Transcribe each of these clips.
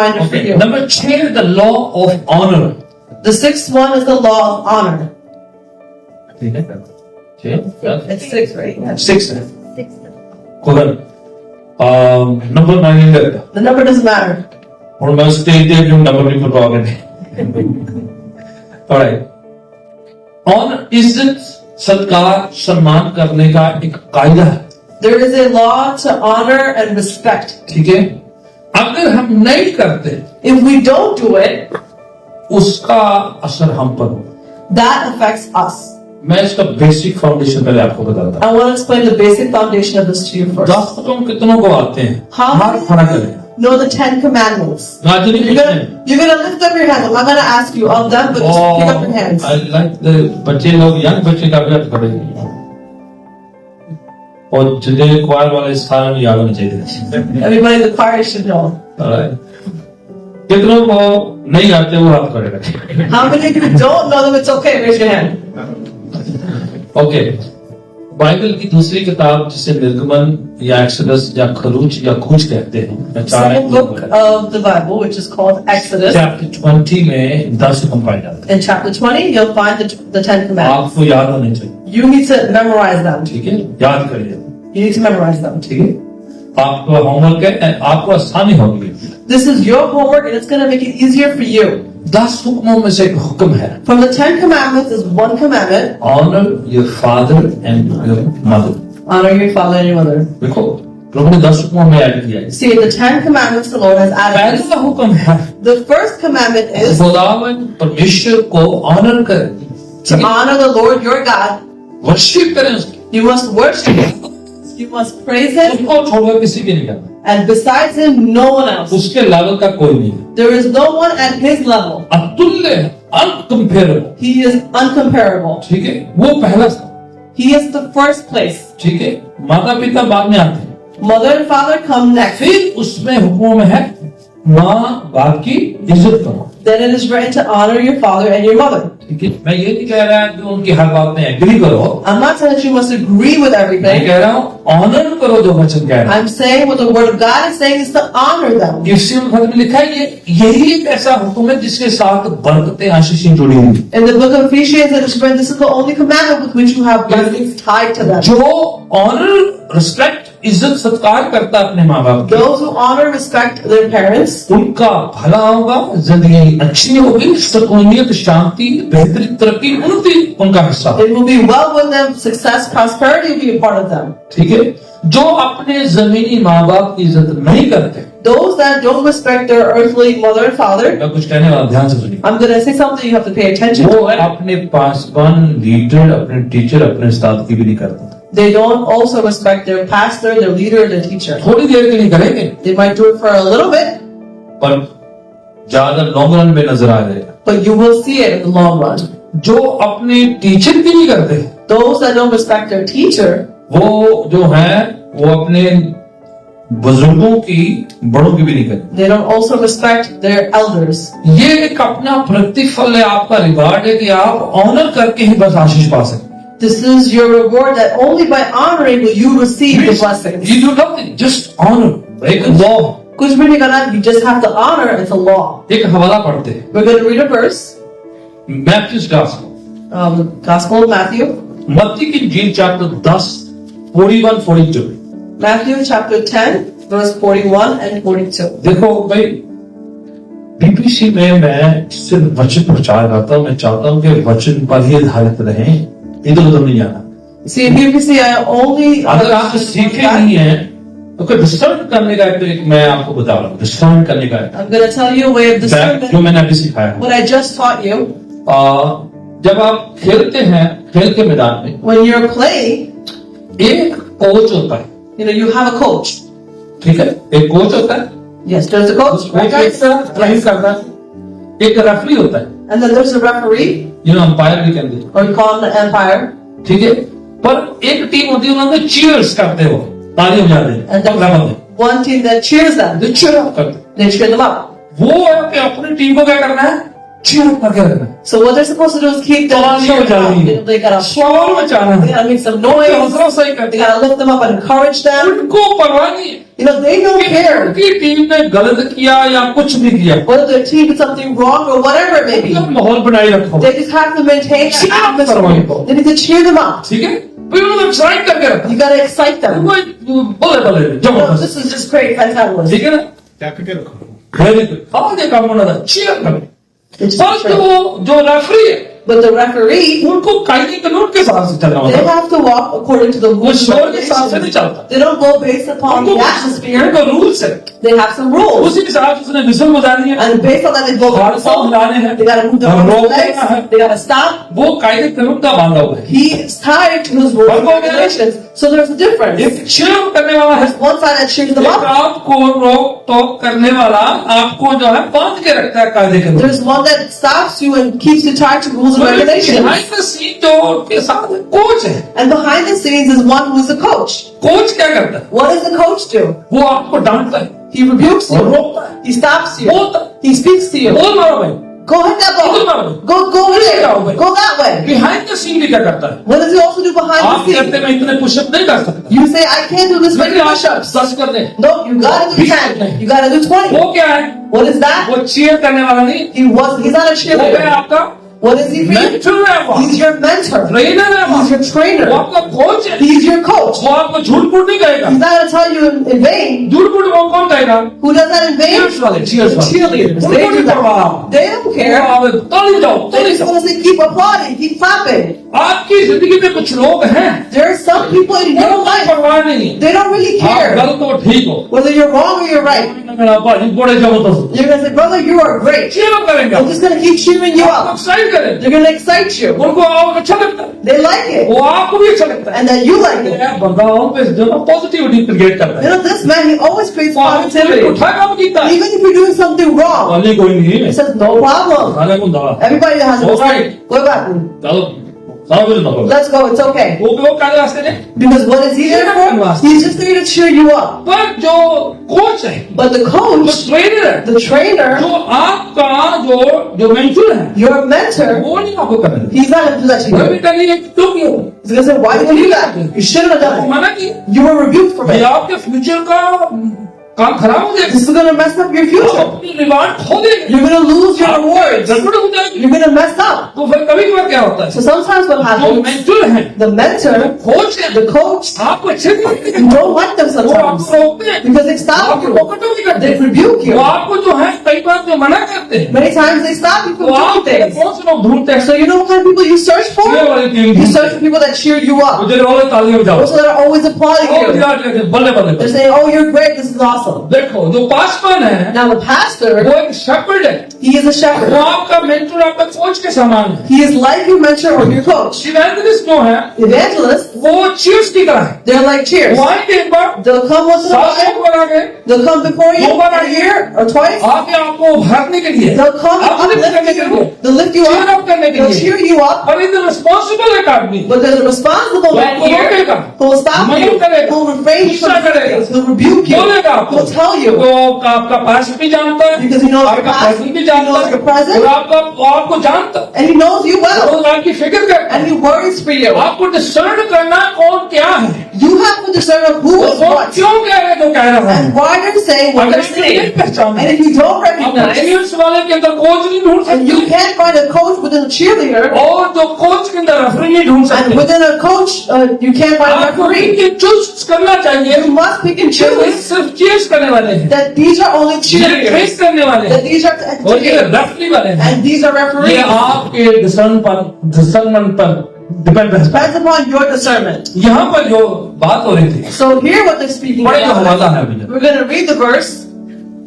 Okay. you. Number 6, the law of honor. The sixth one is the law of honor. ठीक है? 6, It's 6, right? Yeah. 6 है. Correct. Number 9 है. The number doesn't matter. और मैं stage दे जो number नहीं पता आगे नहीं. Alright. Honor, इज्जत, सत्कार, सम्मान करने का एक कायदा है. There is a law to honor and respect. ठीक है? अगर हम नहीं करते, If we don't do it, उसका असर हम पर हो. that affects us. मैं इसका बेसिक फाउंडेशन पहले आपको बताता हूँ. I want to explain the basic foundation of this to you first. 10 हुक्म कितनों को आते हैं? How हाथ खड़ा करें. know the 10 commandments? Rajni You're gonna lift up your hand. I'm not gonna ask you of them, but just pick up your hands. I like the बच्चे लोग, यंग बच्चे काफी हाथ खड़े हैं. और जिन्हें क्वायर वाले स्थान में याद होना चाहिए. Everybody in the choir should know. कितनों को नहीं आते वो हाथ खड़े रखें. How many of you don't know them? It's okay. Raise your hand. Okay. Bible की दूसरी किताब जिसे निर्गमन या एक्सोडस या खरूज या कूच कहते हैं, Second book of the Bible, which is called Exodus. Chapter 20 में 10 हुक्म पाए जाते हैं. In chapter 20, you'll find the 10 commandments. आपको याद होने चाहिए. You need to memorize them. ठीक है, याद करिए. You need to memorize them. ठीक है, आपको होमवर्क है, आपको आसानी होगी. This is your homework, and it's going to make it easier for you. 10 हुक्मों में से एक हुक्म है. From the 10 commandments is one commandment: Honor your father and your mother. honor your father and your mother. देखो, प्रभु ने 10 हुक्मों में add किया है. See, the 10 commandments the Lord has added. पहला हुक्म है The first commandment is खुदावन परमेश्वर को ऑनर करें. to honor the Lord your God. Worship करें उसकी. You must worship Him. You must praise Him, उसको छोड़कर किसी की नहीं करना. and besides Him, no one else. उसके लेवल का कोई नहीं है. There is no one at His level. अतुल्य है, अनकंपेरेबल. He is uncomparable. ठीक है, वो पहला था. He is the first place. ठीक है, माता पिता बाद में आते हैं. Mother and father come next. फिर उसमें हुक्मों में है माँ बाप की इज्जत करो. Then it is written to honor your father and your mother. ठीक है, मैं ये नहीं कह रहा कि उनकी हर बात में एग्री करो. I'm not saying that you must agree with मैं everything. कह रहा हूँ ऑनर करो जो वचन कह रहा है. I'm saying what the word of God is saying is to honor them. किसी खत में लिखा है यही एक ऐसा हुक्म है जिसके साथ बरकतें आशीषें जुड़ी हुई. In the book of Ephesians it is written, this is the only commandment with which you have blessings tied to them. जो ऑनर, रिस्पेक्ट, इज्जत, सत्कार करता है अपने माँ बाप की, Those who honor and respect their parents, उनका भला होगा, जिंदगी अच्छी होगी, सुकूनियत, शांति, बेहतरी, तरक्की, उन्नति उनका हिस्सा. it will be well with them. Success, prosperity will be a part of them. ठीक है, जो अपने जमीनी माँ बाप की इज्जत नहीं करते, Those that don't respect their earthly mother and father, मैं कुछ कहने वाला, ध्यान से सुनिए. I'm going to say something you have to pay attention वो to it. अपने पासवान, लीडर, अपने टीचर, अपने उस्ताद की भी नहीं करते. They don't also respect their pastor, their leader, their teacher. थोड़ी देर के लिए करेंगे, They might do it for a little bit, पर ज्यादा लॉन्ग रन में नजर आ जाएगा. but you will see it in the long run. जो अपने टीचर की नहीं करते, Those that don't respect their teacher, वो जो है वो अपने बुजुर्गों की, बड़ों की भी नहीं करते. they don't also respect their elders. ये एक अपना प्रतिफल है, आपका रिवार्ड है कि आप ऑनर करके ही बस आशीष पा सकते. This is your reward that only by honoring will you receive the blessings. You do nothing, just honor. एक लॉ, कुछ भी नहीं करना, you just have to honor. It's a law. एक हवाला पढ़ते हैं. We're going to read a verse. मैथ्यू's Gospel, The Gospel of Matthew. मत्ती की इंजील chapter 10 41-42. Matthew chapter 10, verse 41 and 42. देखो भाई, बीबीसी में मैं सिर्फ वचन प्रचार करता हूँ. मैं चाहता हूँ कि वचन पर ही आधारित रहें, इधर उधर नहीं जाना. See, in BBC, I only. अगर आप सीखे नहीं हैं तो कोई डिस्टर्ब करने का एक मैं आपको बता रहा हूँ. डिस्टर्ब करने का I'm going to tell you a way of जो discernment. मैंने अभी सिखाया. What I just taught you. जब आप खेलते हैं, खेल के मैदान में When you're playing, एक कोच होता है. you have a coach. ठीक है, एक कोच होता है. Yes, there's a coach. Right, guys? Train करता है. एक रेफरी होता है, And then there's a referee, umpire भी कहते हैं. or we call him the umpire. ठीक है, पर एक टीम होती है, उन्होंने चीयर्स करते हो, ताली बजाते हैं. And there's one team that cheers them. Cheer करते हैं. They cheer them up. वो है कि अपनी टीम को क्या करना है, चीयर करके रखना, So what they're supposed to do is keep them Tawali cheered up. bajani. You know, they gotta शोर मचाना they है, gotta make some हौसला noise. सही करते They gotta lift them up and encourage them. उनको परवाह नहीं है You know, they don't कि care उनकी टीम ने गलत किया या कुछ भी किया, whether their team did something wrong or whatever it may be. मतलब माहौल बनाए रखो, They just have to maintain Cheer an up atmosphere. करवाओ। They need to cheer them up. ठीक है, फिर उनको एक्साइट करके रखो, You gotta excite them. बोले बोले No, जबरदस्त, this is just great, fantastic. ठीक है ना, क्या करके रखो? Very good. और ये काम होना था, चीयर करो। It's पर just great. जो रेफरी है But the referee, उनको कायदे कानून के हिसाब से चलना they होता है, have to walk according to the वो rules and शोर के हिसाब से नहीं regulations. चलता, They don't go based upon the atmosphere. उनको रूल्स है, They have some rules. उसी के हिसाब से उसने विसल बजानी है, And based on that, they go हाथ पाँव हिलाने हैं, They gotta move their और arms and रोकना legs. है, They gotta stop. वो कायदे कानून का बांधा हुआ है। He is tied to his rules and One more regulations. So there's a difference. एक cheer करने वाला है, There's one side that cheers them एक up. आपको रोक टोक करने वाला आपको जो है बांध के रखता है कायदे कानून। There's one that stops you and keeps you tied to rules and regulations. behind the scene जो उनके साथ कोच है, And behind the scenes is one who is the coach. Coach क्या करता है? What does the coach do? वो आपको डांटता है, He rebukes और you. रोकता है, He stops you. बोलता है, He speaks to you. बोल मारो भाई। Go hit that ball. Go over there. Go that way. Behind the scene भी क्या करता है? What does he also do behind आप the कहते scenes? मैं इतने पुशअप नहीं कर सकता, You say, I can't do this many लेकिन आप push-ups. 10 कर दे। No, you gotta do 10. You gotta do 20. वो क्या है? What is that? वो चीयर करने वाला नहीं, He's not a वो है cheerleader. आपका What is he for you? Mentor है, वो He's your mentor. ट्रेनर है, He's your वो trainer. आपका कोच है, He's your coach. वो आपको झूठ मूठ नहीं कहेगा, He's not gonna tell you in vain. झूठ मूठ वो कौन कहेगा? Who does that in vain? Cheers वाले, cheers The वाले। cheerleaders. उनको They नहीं do that. परवाह। They don't care. ताली जाओ, They're ताली just जाओ। gonna say, keep applauding, keep clapping. आपकी जिंदगी में कुछ लोग हैं, There are some people in your उनको life, परवाह नहीं, they don't really आप care गलत हो ठीक हो, whether you're wrong or you're right. मेरा भाई बड़े जबरदस्त, You're gonna say, brother, you are great. Cheer करेंगे, They're just gonna keep cheering you आपको up. एक्साइट करेंगे, They're gonna excite you. उनको आप अच्छा लगता है, They like it. वो आपको भी अच्छा लगता है, And then you like it. बंदाओं पे जो ना पॉजिटिविटी क्रिएट करता You है, know, this man, he always creates वो positivity. उठा काम कीता है, Even if you're doing something wrong, वाली कोई नहीं he है, says, no problem. खाने को दावा, Everybody has a All mistake. right. Go back. चलो सारा कुछ ना हो, Let's go, it's okay. वो काले वास्ते नहीं, Because what is he there for? He's just there to cheer you up. पर जो कोच है, But the जो coach, ट्रेनर है, the trainer, जो आपका जो मेंटर है, your mentor, वो नहीं आपको करना, he's not gonna do that to वो you. भी करेंगे क्यों क्यों, He's gonna say, why did you do that? You shouldn't have done मना की, it. You were rebuked for ये it. आपके फ्यूचर का काम खराब हो जाएगा, This is gonna mess up your आप future. अपनी रिवार्ड खो देंगे, You're gonna lose your rewards. गड़बड़ हो जाएगी, You're gonna mess up. तो फिर कभी कभार क्या होता है, So sometimes what जो happens, मेंटर है, the mentor, कोच है, the coach, आपको अच्छे नहीं लगते, you don't like them वो sometimes आपको रोकते हैं, because they stop आपको you. पकड़ो नहीं करते, They rebuke वो you. आपको जो है कई बार जो मना करते हैं, Many times they stop you तो from आप doing things. कौन से लोग ढूंढते हैं, So you know what kind of people you search for? Cheer वाली team You search for people that cheer you up. मुझे रोले तालियां बजाओ, Those that are always applauding और you. यार लेके बल्ले बल्ले They're बल्ले। saying, oh, you're great, this is awesome. देखो जो पासवान है, Now the pastor, वो एक शेपर्ड है, he is a वो shepherd. आपका मेंटर आपका कोच के समान है, He is like your mentor or your coach. Evangelist जो है Evangelists, वो चीयर्स की तरह है, they're like cheers. वो आएंगे एक बार, They'll come once in a साल एक while. बार आगे, They'll come before you Nobody- a year or twice. आगे आपको भरने के लिए, They'll come and आपको करने uplift के you. लिए, They'll lift you cheer up up. करने के They'll लिए, cheer you up. पर इधर रिस्पॉन्सिबल एक आदमी, But there's a responsible man आपको here रोकेगा, who will stop you, मना करेगा, who will refrain you गुस्सा from करेगा, things, who will rebuke you, बोलेगा who आपको, will tell you. तो आपका पास भी जानता है, Because he knows your आपका past, प्रेजेंट भी he जानता knows है, your present, और आपको जानता है, and he knows you well, रोज आपकी फिक्र करता and है, he worries for you. आपको डिसर्न करना कौन क्या है, You have to discern who वो is कौन what, क्यों कह रहे तो कह रहा है, and why they're saying what अगर they're नहीं saying. पहचाना, And if you don't आप recognize, ट्रेनियर्स वाले के अंदर कोच नहीं ढूंढ and you सकते, can't find a coach within a cheerleader, और जो कोच के अंदर रेफरी नहीं ढूंढ and सकते, within a coach, you can't find a आपको referee. चूज करना चाहिए, You must pick and कि वे choose सिर्फ चीयर्स करने वाले हैं, that these are only ये cheerleaders, फेस करने वाले that हैं, these are और ये cheerleaders, रेफरी वाले हैं, and these are ये referees. आपके डिसर्नमेंट पर डिपेंड है। Depends upon your discernment. यहाँ पर जो बात हो रही थी, So here what they're speaking बड़े जो about. हवाला है भैया, We're going to read the verse.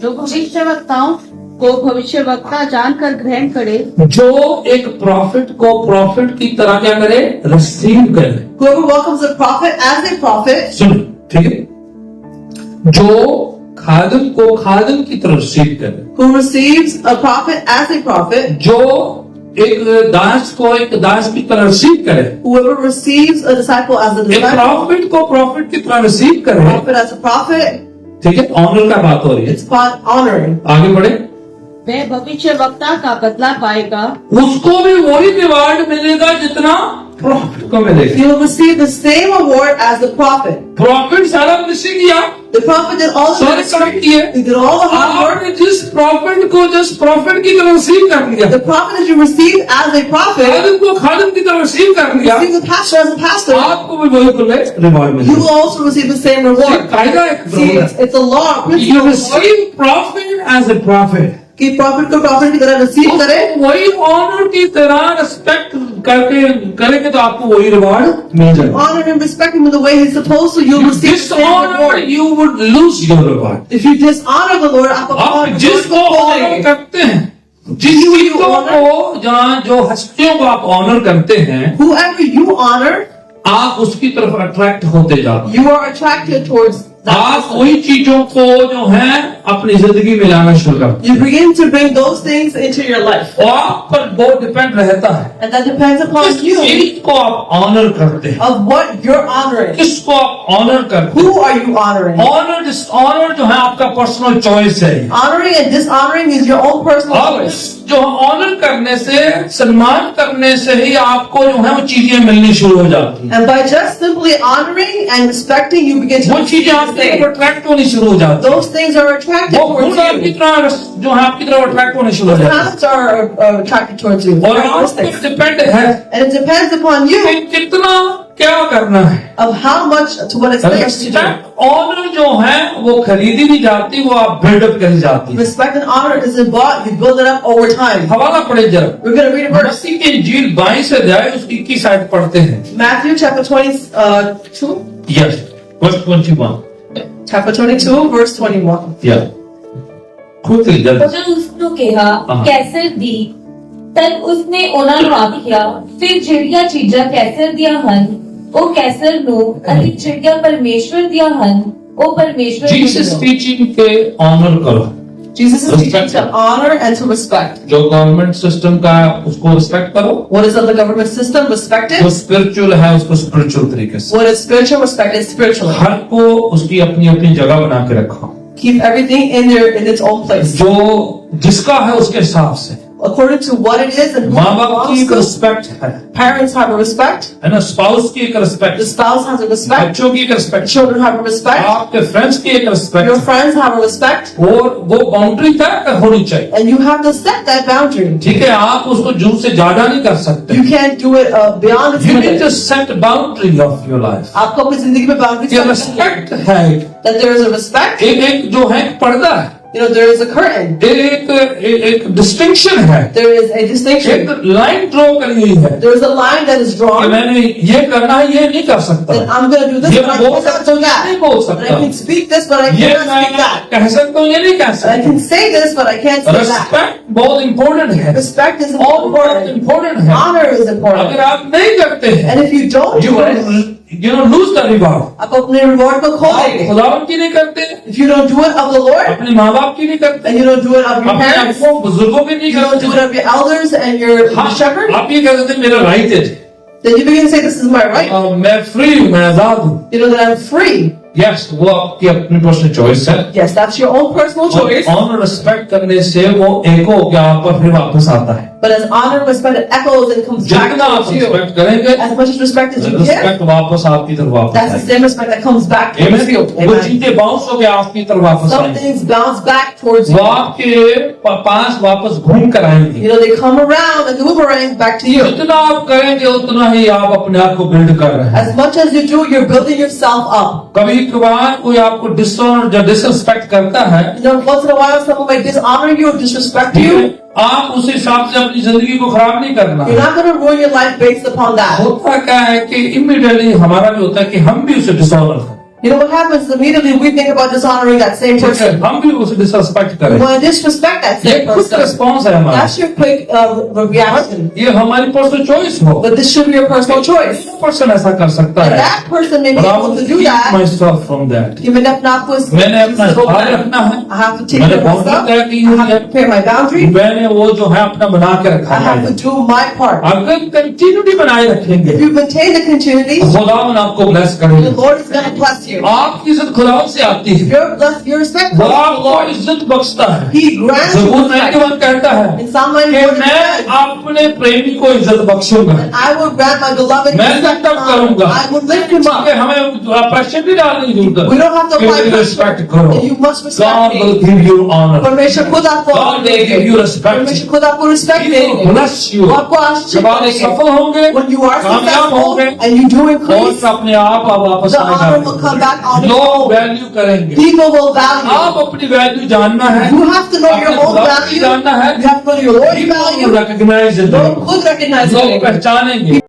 जो भविष्यवक्ताओं को भविष्यवक्ता जानकर ग्रहण करे, जो एक प्रॉफिट को प्रॉफिट की तरह क्या करे, रिसीव करे। Whoever welcomes a prophet as a prophet, सुनो ठीक है, जो खादिम को खादिम की तरह रिसीव करे, who receives a prophet as a prophet, जो एक दास को एक दास की तरह रिसीव करे, whoever receives a disciple as a एक disciple, प्रॉफिट को प्रॉफिट की तरह रिसीव करे, prophet as a prophet, ठीक है, ऑनर का बात हो रही है। it's called honoring. आगे बढ़े, वह भविष्य वक्ता का बदला पाएगा। उसको भी वही रिवार्ड मिलेगा जितना प्रॉफिट को मिलेगा। He will receive the same award as the prophet. Profit सारा मिश्री किया, The prophet did all the सारे काम किए, He did all the hard work. आपने जिस प्रॉफिट को जिस प्रॉफिट की तरह रिसीव कर लिया, The prophet that you receive as a prophet, खादिम को खादिम की तरह रिसीव कर लिया, receive the pastor as a pastor, आपको भी वही खुले रिवार्ड you मिलेगा। will also receive the same reward. कायदा एक See, it's a law, a You principle receive profit as a prophet. कि prophet को prophet की तरह receive करे, वही ऑनर की तरह रिस्पेक्ट करके करेंगे तो आपको वही रिवार्ड मिल जाएगा। honor him, respect him in the way he's supposed to, you'll receive the same Dishonor, reward. you would lose your reward. If you dishonor the Lord, आप आप अपना जिसको ऑनर करते हैं, जिस चीजों को जहाँ जो हस्तियों को आप ऑनर करते हैं, whoever you honor, आप उसकी तरफ अट्रैक्ट होते जाते हैं। you are attracted towards that आप person. वही चीजों को जो है अपनी जिंदगी में लाना शुरू करते You begin to bring those things into your life. हैं। और आप पर वो डिपेंड रहता है And that depends upon किस you, चीज को आप ऑनर करते हैं, of what you're honoring. किसको आप ऑनर करते हैं। Who are you honoring? Honour dishonour जो है आपका पर्सनल चॉइस है। Honoring and dishonoring is your own personal आप choice. जो ऑनर करने से, सम्मान करने से ही आपको जो है वो चीजें मिलनी शुरू हो जाती हैं। And by just simply honoring and respecting, you begin to वो चीजें receive आपकी the तरफ same. अट्रैक्ट होनी शुरू हो जाती हैं। Those things are attracted वो towards खुद आपकी you. तरह जो है आपकी तरफ अट्रैक्ट होने शुरू हो जाती Habits are attracted towards you. हैं। और आप Characteristics. पर डिपेंड है And it depends upon you कि कितना क्या करना है। of how much, to what extent you do. Respect honour जो है वो खरीदी भी जाती, वो आप बिल्डअप करी जाती है। Respect and honor isn't bought, you build it up over time. हवाला पढ़े जरा, We're going to read a verse. मसीह की इंजील 22 अध्याय उसकी 21 साइड पढ़ते हैं। Matthew chapter 22, yes, verse 21। chapter 22, verse 21. या खुद ही जल्दी। ਜਦੋਂ ਉਸਨੂੰ ਕਿਹਾ ਹਾਂ। ਕੈਸਰ ਦੀ ਤਦ ਉਸਨੇ ਉਹਨਾਂ ਨੂੰ ਆਖਿਆ ਫਿਰ ਜਿਹੜੀਆਂ ਚੀਜ਼ਾਂ ਕੈਸਰ ਦੀਆਂ ਹਨ ਉਹ ਕੈਸਰ ਨੂੰ ਅਤੇ ਜਿਹੜੀਆਂ ਪਰਮੇਸ਼ਵਰ ਦੀਆਂ ਹਨ ਉਹ ਪਰਮੇਸ਼ਵਰ ਨੂੰ जीसस ਦਿਓ। टीचिंग के ऑनर करो। Jesus is teaching Respect. to honor and to respect. जो गवर्नमेंट सिस्टम का है, उसको रिस्पेक्ट करो। What is of the government system, respect जो it. स्पिरिचुअल है उसको स्पिरिचुअल तरीके से। What is spiritual, respect it spiritually. हर को उसकी अपनी अपनी जगह बना के रखो। Keep everything in its own place. जो जिसका है उसके हिसाब से। According to what it is and who माँ it बाप की belongs एक to. रिस्पेक्ट है Parents have a respect. ना, स्पाउस की एक respect, The spouse has a respect. बच्चों की एक respect, Children have a respect. आपके फ्रेंड्स की एक Your respect, friends have a respect. और वो बाउंड्री तय होनी चाहिए। And you have to set that boundary. ठीक है, आप उसको जून से ज्यादा नहीं कर सकते। You can't do it beyond its You need to limit. set boundary of your life। आपको अपनी जिंदगी में boundaries ये set करनी रिस्पेक्ट है. है एक, That there is a respect. एक जो है एक पर्दा है, You know, there is a curtain. एक डिस्टिंक्शन है, There is a distinction. एक लाइन ड्रॉ करी हुई है There is a line that is कि drawn. मैंने ये करना है, ये नहीं कर सकता। That I'm going to do this, ये but I बोल cannot सकता do हूँ, ये नहीं that. बोल But I सकता। can speak this, but I ये cannot speak मैं that. कह सकता हूँ, ये नहीं कह I सकता। can say this, but I can't say that. Respect बहुत इंपॉर्टेंट है Respect is और बहुत important. इंपॉर्टेंट है। Honor is अगर important. आप नहीं करते हैं, And if you don't do it, you know lose the reward। आप अपने reward को खो आप देंगे. खुदावन की नहीं करते, If you don't do it of the Lord, अपने माँ बाप की नहीं करते, and you don't do it of your अपने parents, आपको बुजुर्गों की नहीं you don't do it करते, of your elders and your हाँ, shepherd, आप ये कह देते मेरा राइट है, then you begin to say, this is my right. मैं फ्री हूँ, मैं आजाद हूँ। You know that I'm free. Yes, वो आपकी अपनी पर्सनल चॉइस है। Yes, that's your own personal choice. Honour respect करने से वो एको के आप पर फिर वापस आता है। But as honor and respect, it echoes and comes back जितना आप towards you. रिस्पेक्ट करेंगे, As much as respect as you give, respect वापस आपकी तरफ वापस that's the आएगी। same respect that comes back towards you. Amen? वो Amen. चीजें बाउंस होकर आपकी तरफ वापस Some आएंगी, things bounce back towards वो you. आपके पास वापस घूम कर आएंगी। You know, they come around and boomerang back to you. जितना आप करेंगे उतना ही आप अपने आप को बिल्ड कर रहे हैं। As much as you do, you're building yourself up. कभी कभार कोई आपको डिसऑनर या डिसरिस्पेक्ट करता है, You know, once in a while, someone might dishonor you or disrespect you. आप उस हिसाब से अपनी जिंदगी को खराब नहीं करना You're है। not going to ruin your life based upon that. होता क्या है कि इमीडिएटली हमारा भी होता है कि हम भी उसे डिसऑनर करें, You know what happens? Immediately we think about dishonoring that same ठीक है, person. हम भी उसे डिसरिस्पेक्ट We करें। want to disrespect that ये same खुद person. रिस्पॉन्स है हमारा, That's your quick reaction. ये हमारी पर्सनल चॉइस हो। But this should be your personal choice. Person ऐसा कर सकता And है, that person may be but I able will to do keep that. myself from that। You may not put. मैंने अपना ख्याल रखना है, I have to take मैंने care of बाउंड्री myself. तय की I हुई have है, to prepare my boundary. मैंने वो जो है अपना बना के रखा I have है। to do my part. अगर कंटिन्यूटी बनाए रखेंगे, If you maintain the continuity, खुदावन आपको ब्लेस the करेगा। Lord is going to bless you. you. आपकी इज्जत खुदा से आती है, Your respect वो comes from the आपको Lord. इज्जत बख्शता है। He grants you ज़बूर respect. 91 कहता है In Psalm कि 91, मैं अपने प्रेमी को इज्जत बख्शूंगा, I will grant my beloved मैं respect. तब करूंगा। I will lift him up. कि हमें प्रेशर नहीं डालने की जरूरत We don't have to कि apply मेरी रिस्पेक्ट pressure. करो। You must respect God will me. give you honor. परमेश्वर खुद आपको God honor will give you देंगे। respect. परमेश्वर खुद आपको respect He will देंगे। bless you. वो आपको आशीष जब आप करेंगे। सफल होंगे, When you are कामयाब successful होंगे, and you do और increase, अपने आप वापस the आ honor will come back on जाएंगे। its लोग own. वैल्यू करेंगे। People will value. आप अपनी वैल्यू जानना है, You have to know your अपने own खुदा की value. जानना है, You have to know your Lord's value. Recognise लोग खुद recognize लोग करेंगे। पहचानेंगे।